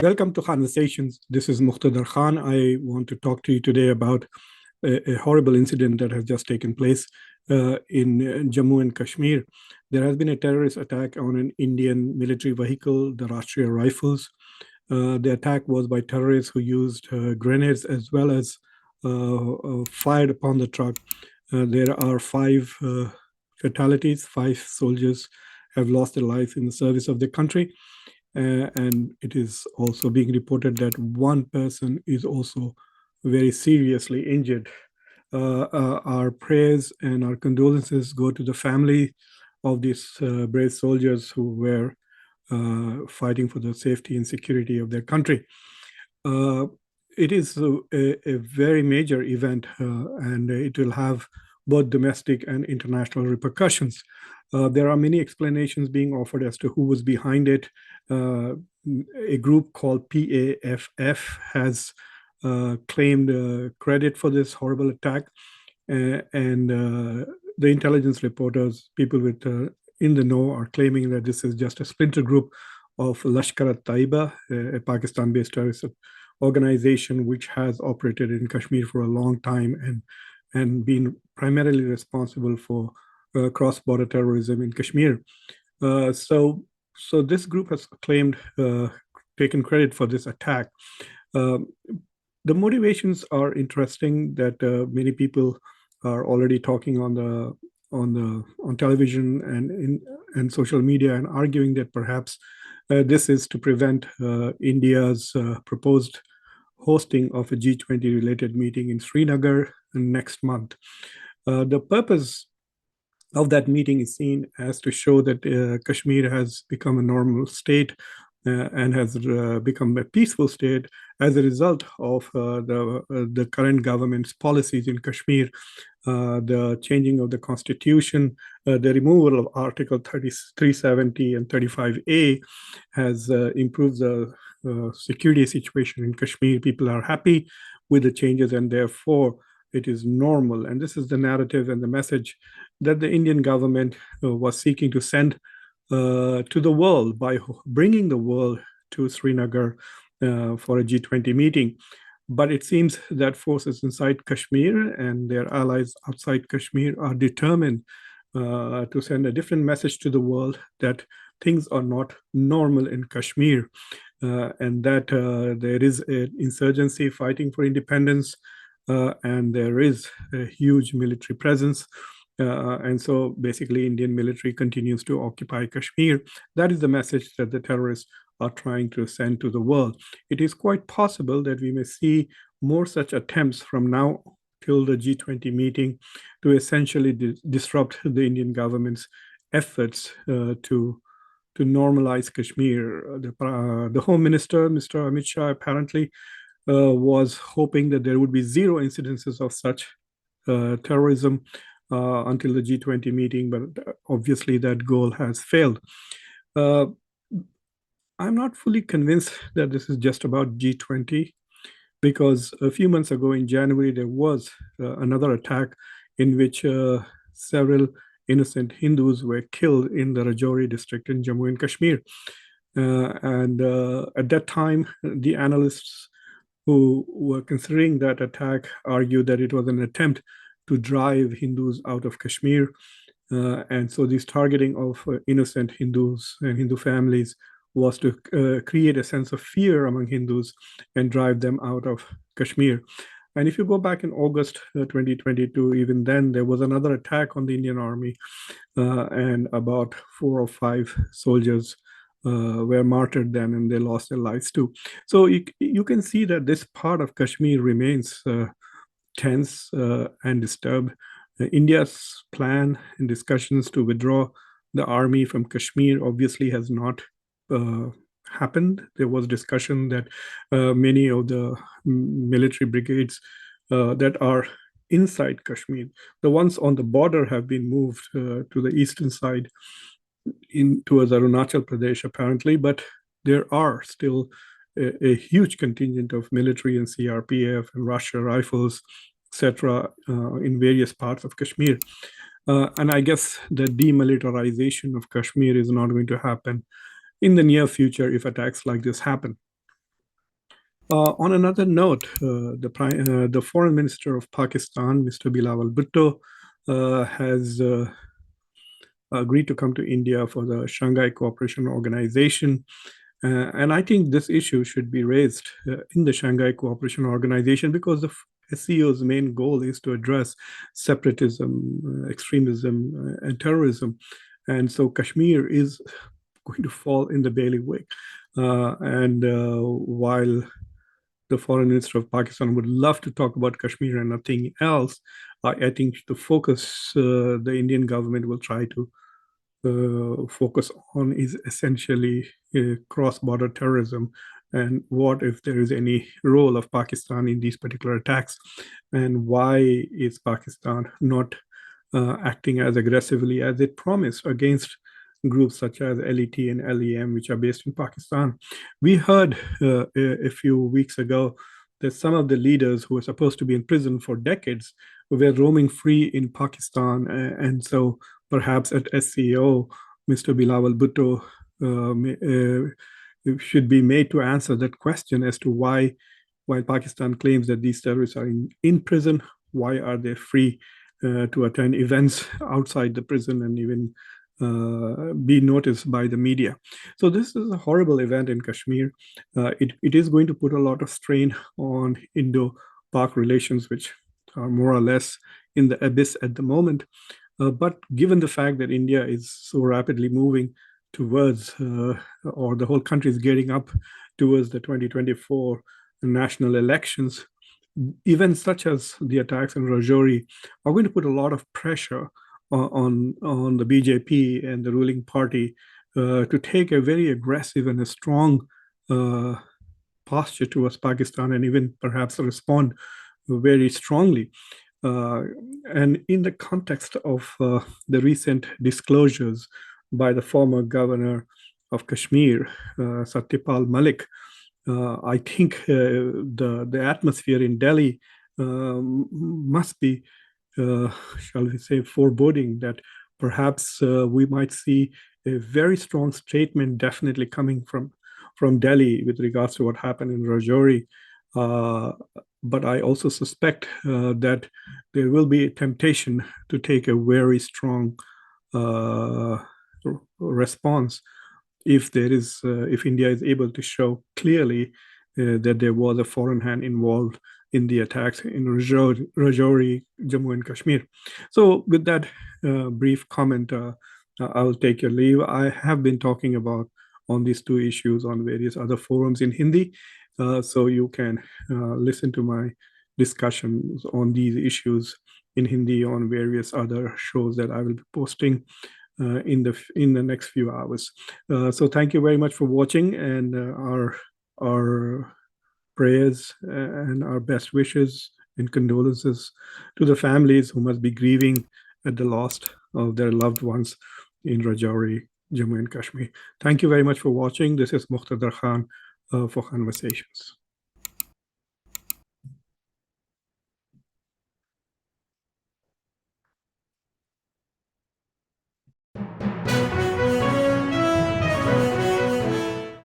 Welcome to Khanversations. This is Muqtedar Khan. I want to talk to you today about a horrible incident that has just taken place in Jammu and Kashmir. There has been a terrorist attack on an Indian military vehicle, the Rajouri Rifles. The attack was by terrorists who used grenades as well as fired upon the truck. There are five fatalities. Five soldiers have lost their life in the service of the country. And it is also being reported that one person is also very seriously injured. Our prayers and our condolences go to the family of these brave soldiers who were fighting for the safety and security of their country. It is a very major event, and it will have both domestic and international repercussions. There are many explanations being offered as to who was behind it. A group called PAFF has claimed credit for this horrible attack, and the intelligence reporters, people with in the know, are claiming that this is just a splinter group of Lashkar-e-Taiba, a Pakistan-based terrorist organization which has operated in Kashmir for a long time and been primarily responsible for cross-border terrorism in Kashmir. So this group has claimed, taken credit for this attack. The motivations are interesting. That many people are already talking on television and social media and arguing that perhaps this is to prevent India's proposed hosting of a G20 related meeting in Srinagar next month. The purpose of that meeting is seen as to show that Kashmir has become a normal state and has become a peaceful state as a result of the current government's policies in Kashmir, the changing of the constitution, the removal of Article 370 and 35A has improved the security situation in Kashmir. People are happy with the changes, and therefore it is normal. And this is the narrative and the message that the Indian government was seeking to send to the world by bringing the world to Srinagar for a G20 meeting. But it seems that forces inside Kashmir and their allies outside Kashmir are determined to send a different message to the world, that things are not normal in Kashmir, and that there is an insurgency fighting for independence, and there is a huge military presence. And so basically, Indian military continues to occupy Kashmir. That is the message that the terrorists are trying to send to the world. It is quite possible that we may see more such attempts from now till the G20 meeting to essentially disrupt the Indian government's efforts to normalize Kashmir. The Home Minister, Mr. Amit Shah, apparently was hoping that there would be zero incidences of such terrorism until the G20 meeting, but obviously that goal has failed. I'm not fully convinced that this is just about G20, because a few months ago in January, there was another attack in which several innocent Hindus were killed in the Rajouri district in Jammu and Kashmir. And at that time, the analysts who were considering that attack argued that it was an attempt to drive Hindus out of Kashmir. And so this targeting of innocent Hindus and Hindu families was to create a sense of fear among Hindus and drive them out of Kashmir. And if you go back in August 2022, even then, there was another attack on the Indian Army, and about 4 or 5 soldiers were martyred then, and they lost their lives too. So you can see that this part of Kashmir remains tense and disturbed. India's plan and discussions to withdraw the army from Kashmir obviously has not happened. There was discussion that many of the military brigades that are inside Kashmir, the ones on the border, have been moved to the eastern side towards Arunachal Pradesh, apparently, but there are still a huge contingent of military and CRPF and Rajouri Rifles, etc., in various parts of Kashmir. And I guess the demilitarization of Kashmir is not going to happen in the near future if attacks like this happen. On another note, the Foreign Minister of Pakistan, Mr. Bilawal Bhutto, has agreed to come to India for the Shanghai Cooperation Organization. And I think this issue should be raised in the Shanghai Cooperation Organization because the SCO's main goal is to address separatism, extremism, and terrorism. And so Kashmir is going to fall in the bailiwick. And while the foreign minister of Pakistan would love to talk about Kashmir and nothing else, I think the focus the Indian government will try to focus on is essentially cross-border terrorism and what if there is any role of Pakistan in these particular attacks and why is Pakistan not acting as aggressively as it promised against groups such as LET and LEM, which are based in Pakistan. We heard a few weeks ago that some of the leaders who were supposed to be in prison for decades were roaming free in Pakistan. And so perhaps at SCO, Mr. Bilawal Bhutto should be made to answer that question as to why, while Pakistan claims that these terrorists are in prison, why are they free to attend events outside the prison and even be noticed by the media. So this is a horrible event in Kashmir. It is going to put a lot of strain on Indo-Pak relations, which are more or less in the abyss at the moment. But given the fact that India is so rapidly moving towards, or the whole country is gearing up towards the 2024 national elections, events such as the attacks in Rajouri are going to put a lot of pressure on the BJP and the ruling party to take a very aggressive and a strong posture towards Pakistan and even perhaps respond very strongly. And in the context of the recent disclosures by the former governor of Kashmir, Satyapal Malik, I think the atmosphere in Delhi must be, shall we say, foreboding that perhaps we might see a very strong statement definitely coming from Delhi with regards to what happened in Rajouri. But I also suspect that there will be a temptation to take a very strong response if India is able to show clearly that there was a foreign hand involved in the attacks in Rajouri, Jammu and Kashmir. So with that brief comment, I'll take your leave. I have been talking about on these two issues on various other forums in Hindi. So you can listen to my discussions on these issues in Hindi on various other shows that I will be posting in the next few hours. So thank you very much for watching, and our prayers and our best wishes and condolences to the families who must be grieving at the loss of their loved ones in Rajouri, Jammu and Kashmir. Thank you very much for watching. This is Muqtedar Khan for Khanversations.